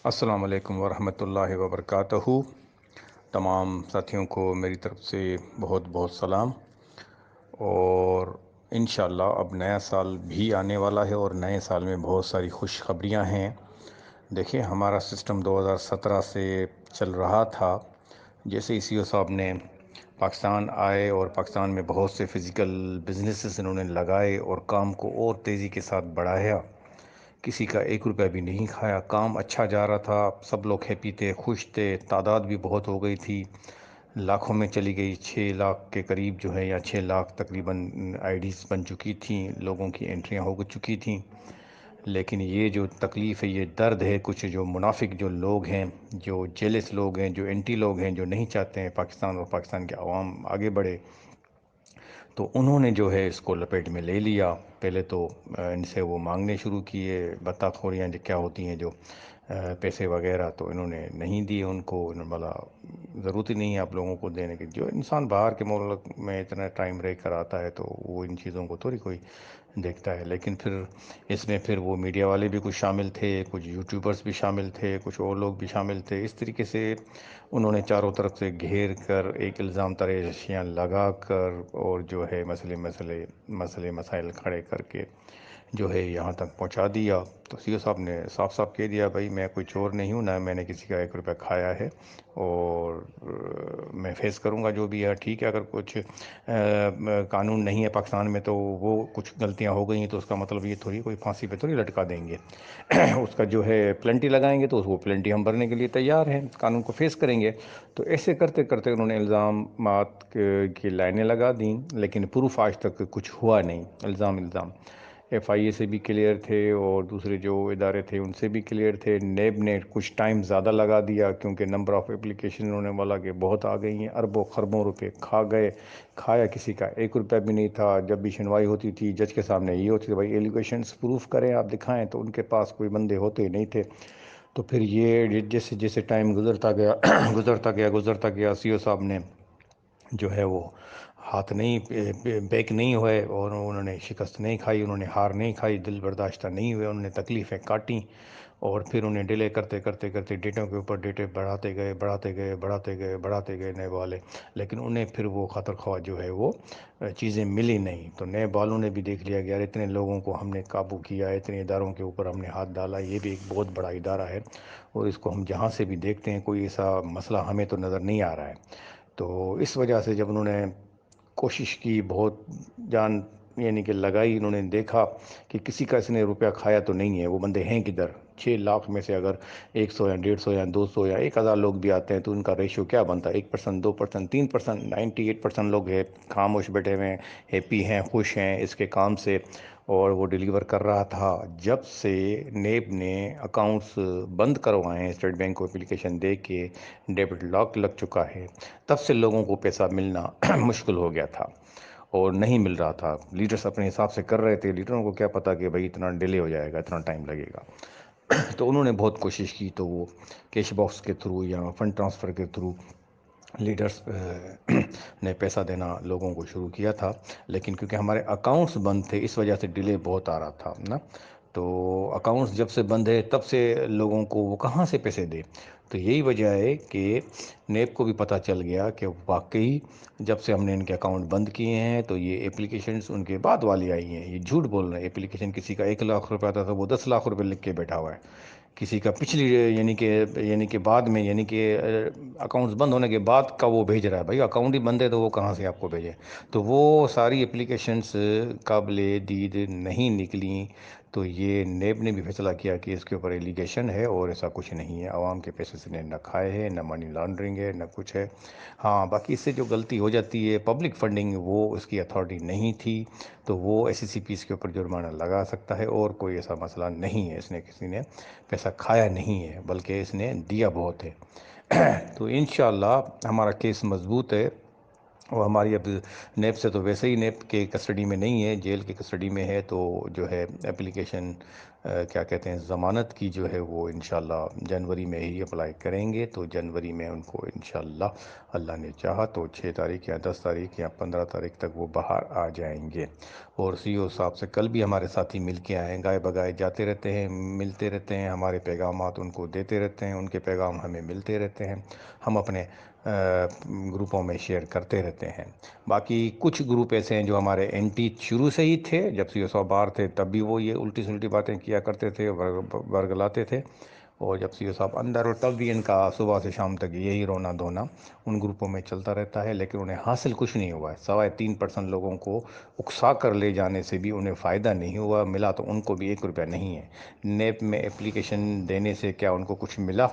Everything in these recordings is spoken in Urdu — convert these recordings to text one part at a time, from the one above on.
السلام علیکم ورحمۃ اللہ وبرکاتہ۔ تمام ساتھیوں کو میری طرف سے بہت بہت سلام، اور انشاءاللہ اب نیا سال بھی آنے والا ہے اور نئے سال میں بہت ساری خوشخبریاں ہیں۔ دیکھیں، ہمارا سسٹم 2017 سے چل رہا تھا، جیسے ہی سی او صاحب نے پاکستان آئے اور پاکستان میں بہت سے فزیکل بزنسز انہوں نے لگائے اور کام کو اور تیزی کے ساتھ بڑھایا۔ کسی کا 1 روپیہ بھی نہیں کھایا، کام اچھا جا رہا تھا، سب لوگ ہیپی تھے، خوش تھے، تعداد بھی بہت ہو گئی تھی، لاکھوں میں چلی گئی، 6 لاکھ کے قریب جو ہے یا 6 لاکھ تقریباً آئی ڈیز بن چکی تھیں، لوگوں کی انٹریاں ہو چکی تھیں۔ لیکن یہ جو تکلیف ہے، یہ درد ہے، کچھ جو منافق جو لوگ ہیں، جو جیلس لوگ ہیں، جو اینٹی لوگ ہیں، جو نہیں چاہتے ہیں پاکستان اور پاکستان کے عوام آگے بڑھے، تو انہوں نے جو ہے اس کو لپیٹ میں لے لیا۔ پہلے تو ان سے وہ مانگنے شروع کیے، بتا خوریاں جو کیا ہوتی ہیں، جو پیسے وغیرہ، تو انہوں نے نہیں دیے ان کو۔ انہوں نے بولا ضرورت ہی نہیں ہے آپ لوگوں کو دینے کی، جو انسان باہر کے ملک میں اتنا ٹائم رہ کر آتا ہے تو وہ ان چیزوں کو تھوڑی کوئی دیکھتا ہے۔ لیکن پھر اس میں پھر وہ میڈیا والے بھی کچھ شامل تھے، کچھ یوٹیوبرز بھی شامل تھے، کچھ اور لوگ بھی شامل تھے۔ اس طریقے سے انہوں نے چاروں طرف سے گھیر کر ایک الزام تراشیاں لگا کر اور جو ہے مسائل کھڑے کر کے جو ہے یہاں تک پہنچا دیا۔ تو سی او صاحب نے صاف صاف کہہ دیا، بھائی میں کوئی چور نہیں ہوں، نہ میں نے کسی کا 1 روپیہ کھایا ہے، اور میں فیس کروں گا جو بھی ہے۔ ٹھیک ہے، اگر کچھ قانون نہیں ہے پاکستان میں تو وہ کچھ غلطیاں ہو گئی ہیں تو اس کا مطلب یہ تھوڑی کوئی پھانسی پہ تھوڑی لٹکا دیں گے۔ اس کا جو ہے پلنٹی لگائیں گے تو وہ پلنٹی ہم بھرنے کے لیے تیار ہیں، قانون کو فیس کریں گے۔ تو ایسے کرتے کرتے انہوں نے الزامات کی لائنیں لگا دیں، لیکن پروف آج تک کچھ ہوا نہیں۔ الزام ایف آئی اے سے بھی کلیئر تھے اور دوسرے جو ادارے تھے ان سے بھی کلیئر تھے۔ نیب نے کچھ ٹائم زیادہ لگا دیا کیونکہ نمبر آف اپلیکیشن انہوں نے بولا کہ بہت آ گئی ہیں، اربوں خربوں روپے کھایا کسی کا 1 روپیہ بھی نہیں تھا۔ جب بھی سنوائی ہوتی تھی جج کے سامنے یہ ہوتی تھی، بھائی ایلیگیشنز پروف کریں، آپ دکھائیں، تو ان کے پاس کوئی بندے ہوتے ہی نہیں تھے۔ تو پھر یہ جیسے جیسے ٹائم گزرتا گیا گزرتا گیا، سی او صاحب نے جو ہے وہ ہاتھ نہیں بیک نہیں ہوئے، اور انہوں نے شکست نہیں کھائی، انہوں نے ہار نہیں کھائی، دل برداشتہ نہیں ہوئے، انہوں نے تکلیفیں کاٹیں، اور پھر انہیں ڈیلے کرتے کرتے کرتے ڈیٹوں کے اوپر ڈیٹے بڑھاتے گئے نیب والے۔ لیکن انہیں پھر وہ خاطر خواہ جو ہے وہ چیزیں ملی نہیں۔ تو نیب والوں نے بھی دیکھ لیا کہ یار اتنے لوگوں کو ہم نے قابو کیا، اتنے اداروں کے اوپر ہم نے ہاتھ ڈالا، یہ بھی ایک بہت بڑا ادارہ ہے، اور اس کو ہم جہاں سے بھی دیکھتے ہیں کوئی ایسا مسئلہ ہمیں تو نظر نہیں آ رہا ہے۔ تو اس وجہ سے جب انہوں نے کوشش کی، بہت جان یعنی کہ لگائی، انہوں نے دیکھا کہ کسی کا اس نے روپیہ کھایا تو نہیں ہے، وہ بندے ہیں کدھر۔ 6 لاکھ میں سے اگر 100 یا 150 یا 200 یا 1000 لوگ بھی آتے ہیں تو ان کا ریشو کیا بنتا ہے؟ 1%، 2%، 3%، 98% لوگ ہیں خاموش بیٹھے ہوئے ہیں، ہیپی ہیں، خوش ہیں اس کے کام سے، اور وہ ڈیلیور کر رہا تھا۔ جب سے نیب نے اکاؤنٹس بند کروائے ہیں، اسٹیٹ بینک کو اپلیکیشن دے کے ڈیبٹ لاک لگ چکا ہے، تب سے لوگوں کو پیسہ ملنا مشکل ہو گیا تھا اور نہیں مل رہا تھا۔ لیڈرز اپنے حساب سے کر رہے تھے، لیڈروں کو کیا پتا کہ بھائی اتنا ڈیلے ہو جائے گا، اتنا ٹائم لگے گا۔ تو انہوں نے بہت کوشش کی، تو وہ کیش باکس کے تھرو یا فنڈ ٹرانسفر کے تھرو لیڈرز نے پیسہ دینا لوگوں کو شروع کیا تھا، لیکن کیونکہ ہمارے اکاؤنٹس بند تھے اس وجہ سے ڈیلے بہت آ رہا تھا نا۔ تو اکاؤنٹس جب سے بند ہے تب سے لوگوں کو وہ کہاں سے پیسے دے؟ تو یہی وجہ ہے کہ نیب کو بھی پتہ چل گیا کہ واقعی جب سے ہم نے ان کے اکاؤنٹ بند کیے ہیں تو یہ اپلیکیشنز ان کے بعد والی آئی ہیں، یہ جھوٹ بول رہے ہیں۔ اپلیکیشن کسی کا 1 لاکھ روپیہ تھا تو وہ 10 لاکھ روپے لکھ کے بیٹھا ہوا ہے، کسی کا پچھلی یعنی کہ بعد میں، یعنی کہ اکاؤنٹس بند ہونے کے بعد کا وہ بھیج رہا ہے۔ بھائی اکاؤنٹ ہی بند ہے تو وہ کہاں سے آپ کو بھیجے؟ تو وہ ساری اپلیکیشنز قابل دید نہیں نکلیں۔ تو یہ نیب نے بھی فیصلہ کیا کہ اس کے اوپر ایلیگیشن ہے اور ایسا کچھ نہیں ہے، عوام کے پیسے سے نے نہ کھائے ہیں، نہ منی لانڈرنگ ہے، نہ کچھ ہے۔ ہاں، باقی اس سے جو غلطی ہو جاتی ہے، پبلک فنڈنگ، وہ اس کی اتھارٹی نہیں تھی، تو وہ ایس سی سی پیز کے اوپر جرمانہ لگا سکتا ہے، اور کوئی ایسا مسئلہ نہیں ہے، کسی نے پیسہ کھایا نہیں ہے بلکہ اس نے دیا بہت ہے۔ تو انشاءاللہ ہمارا کیس مضبوط ہے، اور ہماری اب نیب سے تو ویسے ہی نیب کے کسٹڈی میں نہیں ہے، جیل کی کسٹڈی میں ہے، تو جو ہے اپلیکیشن کیا کہتے ہیں ضمانت کی جو ہے وہ انشاءاللہ جنوری میں ہی اپلائی کریں گے، تو جنوری میں ان کو انشاءاللہ اللہ نے چاہا تو 6 تاریخ یا 10 تاریخ یا 15 تاریخ تک وہ باہر آ جائیں گے۔ اور سی او صاحب سے کل بھی ہمارے ساتھی مل کے آئے ہیں، گائے بگائے جاتے رہتے ہیں، ملتے رہتے ہیں، ہمارے پیغامات ان کو دیتے رہتے ہیں، ان کے پیغام ہمیں ملتے رہتے ہیں، ہم اپنے گروپوں میں شیئر کرتے رہتے ہیں۔ باقی کچھ گروپ ایسے ہیں جو ہمارے اینٹی شروع سے ہی تھے، جب سی او صاحب باہر تھے تب بھی وہ یہ الٹی سلٹی باتیں کیا کرتے تھے، ورگلاتے تھے، اور جب سی او صاحب اندر ہو تب بھی ان کا صبح سے شام تک یہی رونا دھونا ان گروپوں میں چلتا رہتا ہے، لیکن انہیں حاصل کچھ نہیں ہوا ہے۔ سوائے 3% لوگوں کو اکسا کر لے جانے سے بھی انہیں فائدہ نہیں ہوا، ملا تو ان کو بھی 1 روپیہ نہیں ہے۔ نیب میں اپلیکیشن دینے سے کیا ان کو کچھ ملا؟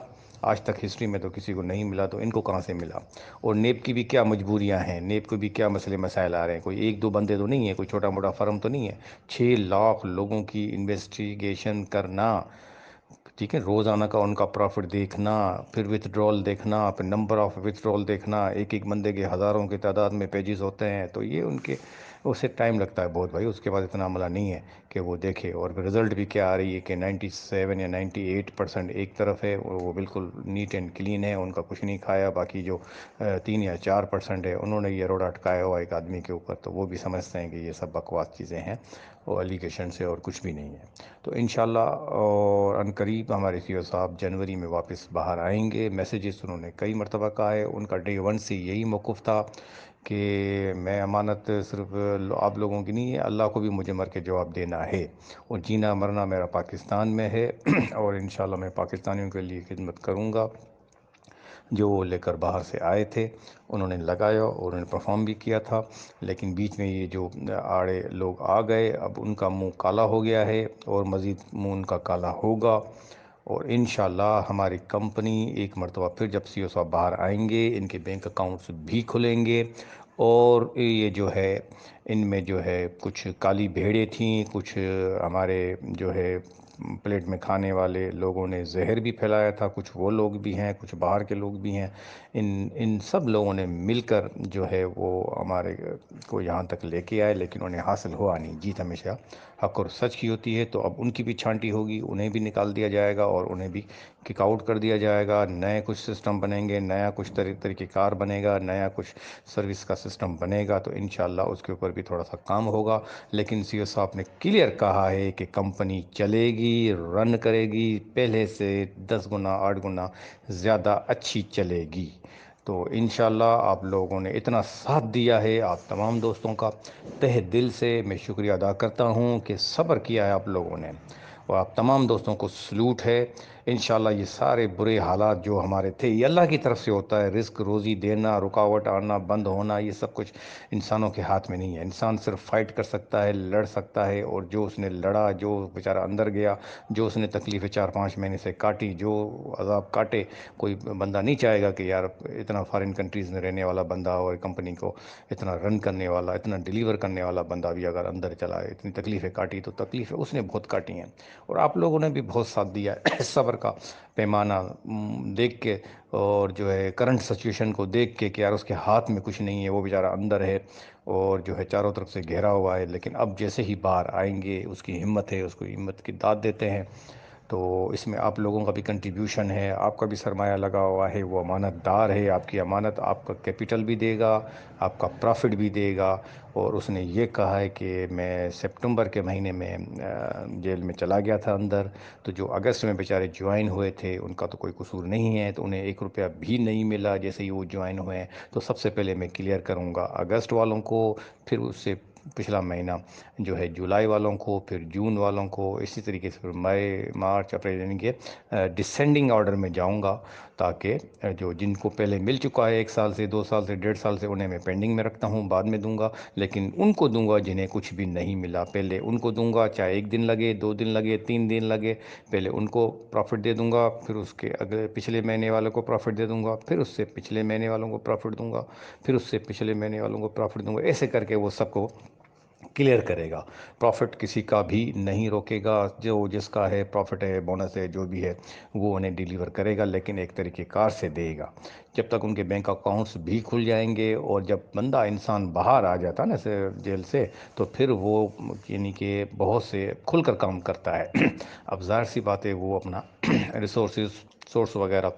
آج تک ہسٹری میں تو کسی کو نہیں ملا، تو ان کو کہاں سے ملا؟ اور نیب کی بھی کیا مجبوریاں ہیں، نیب کو بھی کیا مسئلے مسائل آ رہے ہیں، کوئی ایک دو بندے تو نہیں ہیں، کوئی چھوٹا موٹا فرم تو نہیں ہے۔ 6 لاکھ لوگوں کی انویسٹیگیشن کرنا، ٹھیک ہے، روزانہ کا ان کا پروفٹ دیکھنا، پھر وتھ ڈرال دیکھنا، پھر نمبر آف وتھ ڈرال دیکھنا، ایک ایک بندے کے ہزاروں کی تعداد میں پیجز ہوتے ہیں، تو یہ ان کے اسے ٹائم لگتا ہے بہت بھائی، اس کے بعد اتنا عملہ نہیں ہے کہ وہ دیکھے۔ اور رزلٹ بھی کیا آ رہی ہے کہ 97 یا 98% ایک طرف ہے، وہ بالکل نیٹ اینڈ کلین ہے، ان کا کچھ نہیں کھایا۔ باقی جو 3 یا 4% ہے، انہوں نے یہ روڈ اٹکایا ہوا ایک آدمی کے اوپر، تو وہ بھی سمجھتے ہیں کہ یہ سب بکواس چیزیں ہیں، وہ الیگیشن سے اور کچھ بھی نہیں ہے۔ تو انشاءاللہ اور ان قریب ہمارے سی او صاحب جنوری میں واپس باہر آئیں گے۔ میسیجز انہوں نے کئی مرتبہ کہا ہے، ان کا ڈے 1 سے یہی موقف تھا کہ میں امانت صرف آپ لوگوں کی نہیں ہے، اللہ کو بھی مجھے مر کے جواب دینا ہے، اور جینا مرنا میرا پاکستان میں ہے، اور انشاءاللہ میں پاکستانیوں کے لیے خدمت کروں گا۔ جو وہ لے کر باہر سے آئے تھے انہوں نے لگایا اور انہوں نے پرفارم بھی کیا تھا، لیکن بیچ میں یہ جو آڑے لوگ آ گئے، اب ان کا منہ کالا ہو گیا ہے، اور مزید منہ ان کا کالا ہوگا۔ اور انشاءاللہ ہماری کمپنی ایک مرتبہ پھر جب سی او صاحب باہر آئیں گے، ان کے بینک اکاؤنٹس بھی کھلیں گے، اور یہ جو ہے ان میں جو ہے کچھ کالی بھیڑیں تھیں، کچھ ہمارے جو ہے پلیٹ میں کھانے والے لوگوں نے زہر بھی پھیلایا تھا، کچھ وہ لوگ بھی ہیں، کچھ باہر کے لوگ بھی ہیں، ان سب لوگوں نے مل کر جو ہے وہ ہمارے کو یہاں تک لے کے آئے، لیکن انہیں حاصل ہوا نہیں۔ جیت ہمیشہ حق اور سچ کی ہوتی ہے، تو اب ان کی بھی چھانٹی ہوگی، انہیں بھی نکال دیا جائے گا اور انہیں بھی کک آؤٹ کر دیا جائے گا، نئے کچھ سسٹم بنیں گے، نیا کچھ طریقہ کار بنے گا، نیا کچھ سروس کا سسٹم بنے گا، تو انشاءاللہ اس کے اوپر بھی تھوڑا سا کام ہوگا۔ لیکن سی او صاحب نے کلیئر کہا ہے کہ کمپنی چلے گی، رن کرے گی، پہلے سے 10 گنا 8 گنا زیادہ اچھی چلے گی۔ تو انشاءاللہ آپ لوگوں نے اتنا ساتھ دیا ہے، آپ تمام دوستوں کا تہ دل سے میں شکریہ ادا کرتا ہوں کہ صبر کیا ہے آپ لوگوں نے، اور آپ تمام دوستوں کو سلوٹ ہے۔ انشاءاللہ یہ سارے برے حالات جو ہمارے تھے، یہ اللہ کی طرف سے ہوتا ہے، رزق روزی دینا، رکاوٹ آنا، بند ہونا، یہ سب کچھ انسانوں کے ہاتھ میں نہیں ہے۔ انسان صرف فائٹ کر سکتا ہے، لڑ سکتا ہے، اور جو اس نے لڑا، جو بیچارہ اندر گیا، جو اس نے تکلیفیں 4-5 مہینے سے کاٹی، جو عذاب کاٹے، کوئی بندہ نہیں چاہے گا کہ یار اتنا فارن کنٹریز میں رہنے والا بندہ اور کمپنی کو اتنا رن کرنے والا، اتنا ڈیلیور کرنے والا بندہ بھی اگر اندر چلا ہے، اتنی تکلیفیں کاٹی، تو تکلیفیں اس نے بہت کاٹی ہیں، اور آپ لوگوں نے بھی بہت ساتھ دیا ہے۔ صبر کا پیمانہ دیکھ کے، اور جو ہے کرنٹ سچویشن کو دیکھ کے کہ یار اس کے ہاتھ میں کچھ نہیں ہے، وہ بیچارہ اندر ہے اور جو ہے چاروں طرف سے گھیرا ہوا ہے، لیکن اب جیسے ہی باہر آئیں گے، اس کی ہمت ہے، اس کو ہمت کی داد دیتے ہیں۔ تو اس میں آپ لوگوں کا بھی کنٹریبیوشن ہے، آپ کا بھی سرمایہ لگا ہوا ہے، وہ امانت دار ہے، آپ کی امانت آپ کا کیپٹل بھی دے گا، آپ کا پرافٹ بھی دے گا۔ اور اس نے یہ کہا ہے کہ میں سپٹمبر کے مہینے میں جیل میں چلا گیا تھا اندر، تو جو اگست میں بیچارے جوائن ہوئے تھے ان کا تو کوئی قصور نہیں ہے، تو انہیں 1 روپیہ بھی نہیں ملا جیسے ہی وہ جوائن ہوئے ہیں۔ تو سب سے پہلے میں کلیئر کروں گا اگست والوں کو، پھر اس سے پچھلا مہینہ جو ہے جولائی والوں کو، پھر جون والوں کو، اسی طریقے سے پھر مئی مارچ اپریل، یعنی کہ ڈسینڈنگ آرڈر میں جاؤں گا، تاکہ جو جن کو پہلے مل چکا ہے 1 سال سے 2 سال سے 1.5 سال سے، انہیں میں پینڈنگ میں رکھتا ہوں، بعد میں دوں گا، لیکن ان کو دوں گا جنہیں کچھ بھی نہیں ملا، پہلے ان کو دوں گا، چاہے 1 دن لگے، 2 دن لگے، 3 دن لگے، پہلے ان کو پروفٹ دے دوں گا، پھر اس کے اگلے پچھلے مہینے والوں کو پروفٹ دے دوں گا، پھر اس سے پچھلے مہینے والوں کو پروفٹ دوں گا، پھر اس سے پچھلے مہینے والوں کو پروفٹ دوں گا، ایسے کر کے وہ سب کو کلیئر کرے گا۔ پروفٹ کسی کا بھی نہیں روکے گا، جو جس کا ہے پروفٹ ہے، بونس ہے، جو بھی ہے وہ انہیں ڈیلیور کرے گا، لیکن ایک طریقہ کار سے دے گا جب تک ان کے بینک اکاؤنٹس بھی کھل جائیں گے۔ اور جب بندہ انسان باہر آ جاتا نا جیل سے، تو پھر وہ یعنی کہ بہت سے کھل کر کام کرتا ہے۔ اب ظاہر سی بات ہے وہ اپنا سورس وغیرہ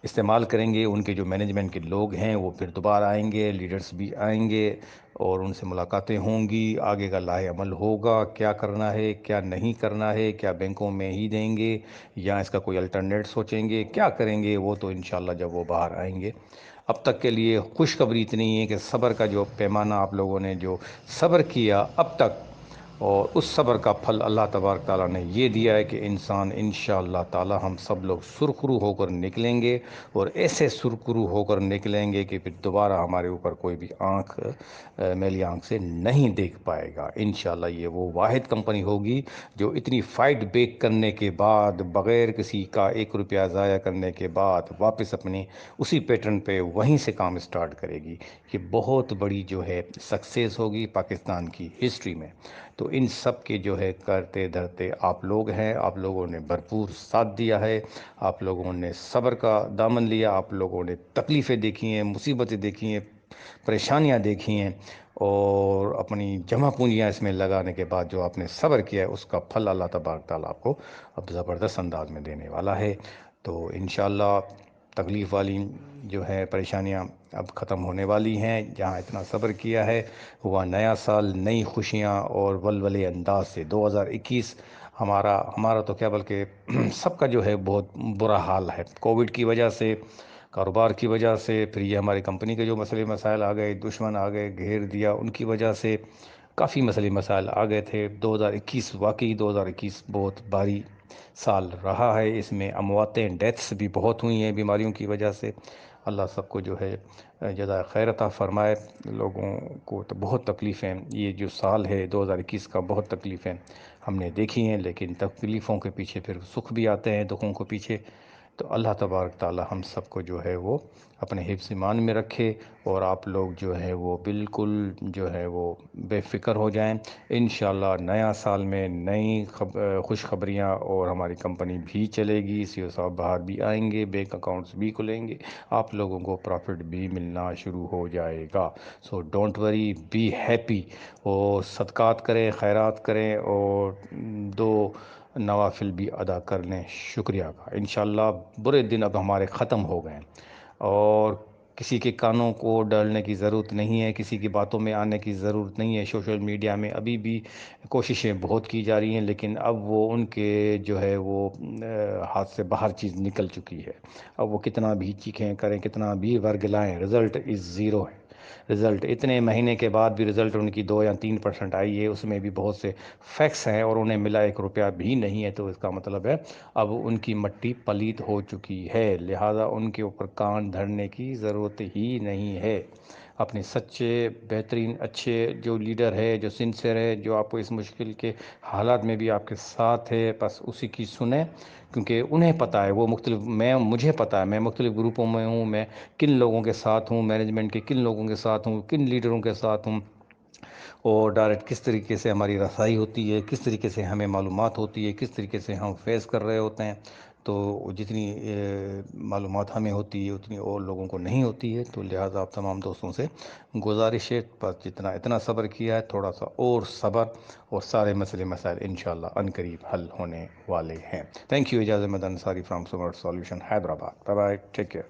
استعمال کریں گے، ان کے جو مینجمنٹ کے لوگ ہیں وہ پھر دوبارہ آئیں گے، لیڈرز بھی آئیں گے اور ان سے ملاقاتیں ہوں گی، آگے کا لائحہ عمل ہوگا، کیا کرنا ہے کیا نہیں کرنا ہے، کیا بینکوں میں ہی دیں گے یا اس کا کوئی الٹرنیٹ سوچیں گے، کیا کریں گے، وہ تو انشاءاللہ جب وہ باہر آئیں گے۔ اب تک کے لیے خوشخبری اتنی ہے کہ صبر کا جو پیمانہ آپ لوگوں نے جو صبر کیا اب تک، اور اس صبر کا پھل اللہ تبارک تعالیٰ نے یہ دیا ہے کہ انسان انشاءاللہ تعالیٰ ہم سب لوگ سرخرو ہو کر نکلیں گے، اور ایسے سرخرو ہو کر نکلیں گے کہ پھر دوبارہ ہمارے اوپر کوئی بھی میلی آنکھ سے نہیں دیکھ پائے گا۔ انشاءاللہ یہ وہ واحد کمپنی ہوگی جو اتنی فائٹ بیک کرنے کے بعد، بغیر کسی کا 1 روپیہ ضائع کرنے کے بعد، واپس اپنے اسی پیٹرن پہ وہیں سے کام سٹارٹ کرے گی۔ یہ بہت بڑی جو ہے سکسیس ہوگی پاکستان کی ہسٹری میں۔ تو ان سب کے جو ہے کرتے دھرتے آپ لوگ ہیں، آپ لوگوں نے بھرپور ساتھ دیا ہے، آپ لوگوں نے صبر کا دامن لیا، آپ لوگوں نے تکلیفیں دیکھی ہیں، مصیبتیں دیکھی ہیں، پریشانیاں دیکھی ہیں، اور اپنی جمع پونجیاں اس میں لگانے کے بعد جو آپ نے صبر کیا ہے اس کا پھل اللہ تبارک تعالیٰ آپ کو اب زبردست انداز میں دینے والا ہے۔ تو انشاءاللہ تکلیف والی جو ہے پریشانیاں اب ختم ہونے والی ہیں۔ جہاں اتنا صبر کیا ہے، ہوا نیا سال نئی خوشیاں اور ولولے انداز سے۔ 2021 ہمارا تو کیا بلکہ سب کا جو ہے بہت برا حال ہے، کووڈ کی وجہ سے، کاروبار کی وجہ سے، پھر یہ ہماری کمپنی کے جو مسئلے مسائل آ گئے، دشمن آ گئے گھیر دیا، ان کی وجہ سے کافی مسئلے مسائل آ گئے تھے۔ 2021 واقعی 2021 بہت بھاری سال رہا ہے، اس میں امواتیں ڈیتھس بھی بہت ہوئی ہیں بیماریوں کی وجہ سے۔ اللہ سب کو جو ہے جزائے خیر عطا فرمائے۔ لوگوں کو تو بہت تکلیفیں، یہ جو سال ہے 2021 کا، بہت تکلیفیں ہم نے دیکھی ہیں، لیکن تکلیفوں کے پیچھے پھر سکھ بھی آتے ہیں، دکھوں کو پیچھے۔ تو اللہ تبارک تعالی ہم سب کو جو ہے وہ اپنے حفظ ایمان میں رکھے، اور آپ لوگ جو ہے وہ بالکل جو ہے وہ بے فکر ہو جائیں۔ انشاءاللہ نیا سال میں نئی خوشخبریاں، اور ہماری کمپنی بھی چلے گی، سی او صاحب باہر بھی آئیں گے، بینک اکاؤنٹس بھی کھلیں گے، آپ لوگوں کو پروفٹ بھی ملنا شروع ہو جائے گا۔ So don't worry, be happy, اور صدقات کریں، خیرات کریں، اور دو نوافل بھی ادا کر لیں شکریہ کا۔ انشاءاللہ برے دن اب ہمارے ختم ہو گئے ہیں، اور کسی کے کانوں کو ڈالنے کی ضرورت نہیں ہے، کسی کی باتوں میں آنے کی ضرورت نہیں ہے۔ سوشل میڈیا میں ابھی بھی کوششیں بہت کی جا رہی ہیں، لیکن اب وہ ان کے جو ہے وہ ہاتھ سے باہر چیز نکل چکی ہے۔ اب وہ کتنا بھی چیخیں کریں، کتنا بھی ورگلائیں، رزلٹ از زیرو ہے۔ رزلٹ اتنے مہینے کے بعد بھی رزلٹ ان کی 2 یا 3% آئی ہے، اس میں بھی بہت سے فیکس ہیں، اور انہیں ملا 1 روپیہ بھی نہیں ہے، تو اس کا مطلب ہے اب ان کی مٹی پلیت ہو چکی ہے، لہذا ان کے اوپر کان دھرنے کی ضرورت ہی نہیں ہے۔ اپنے سچے، بہترین، اچھے جو لیڈر ہے، جو سنسر ہے، جو آپ کو اس مشکل کے حالات میں بھی آپ کے ساتھ ہے، بس اسی کی سنیں، کیونکہ انہیں پتہ ہے، وہ مجھے پتہ ہے، میں مختلف گروپوں میں ہوں، میں کن لوگوں کے ساتھ ہوں، مینجمنٹ کے کن لوگوں کے ساتھ ہوں، کن لیڈروں کے ساتھ ہوں، اور ڈائریکٹ کس طریقے سے ہماری رسائی ہوتی ہے، کس طریقے سے ہمیں معلومات ہوتی ہے، کس طریقے سے ہم فیس کر رہے ہوتے ہیں۔ تو جتنی معلومات ہمیں ہوتی ہے اتنی اور لوگوں کو نہیں ہوتی ہے، تو لہٰذا آپ تمام دوستوں سے گزارش ہے، بس جتنا اتنا صبر کیا ہے، تھوڑا سا اور صبر، اور سارے مسئلے مسائل انشاءاللہ عنقریب حل ہونے والے ہیں۔ تھینک یو، اجازت مند Ansari from smart solution Hyderabad. Bye bye, take care.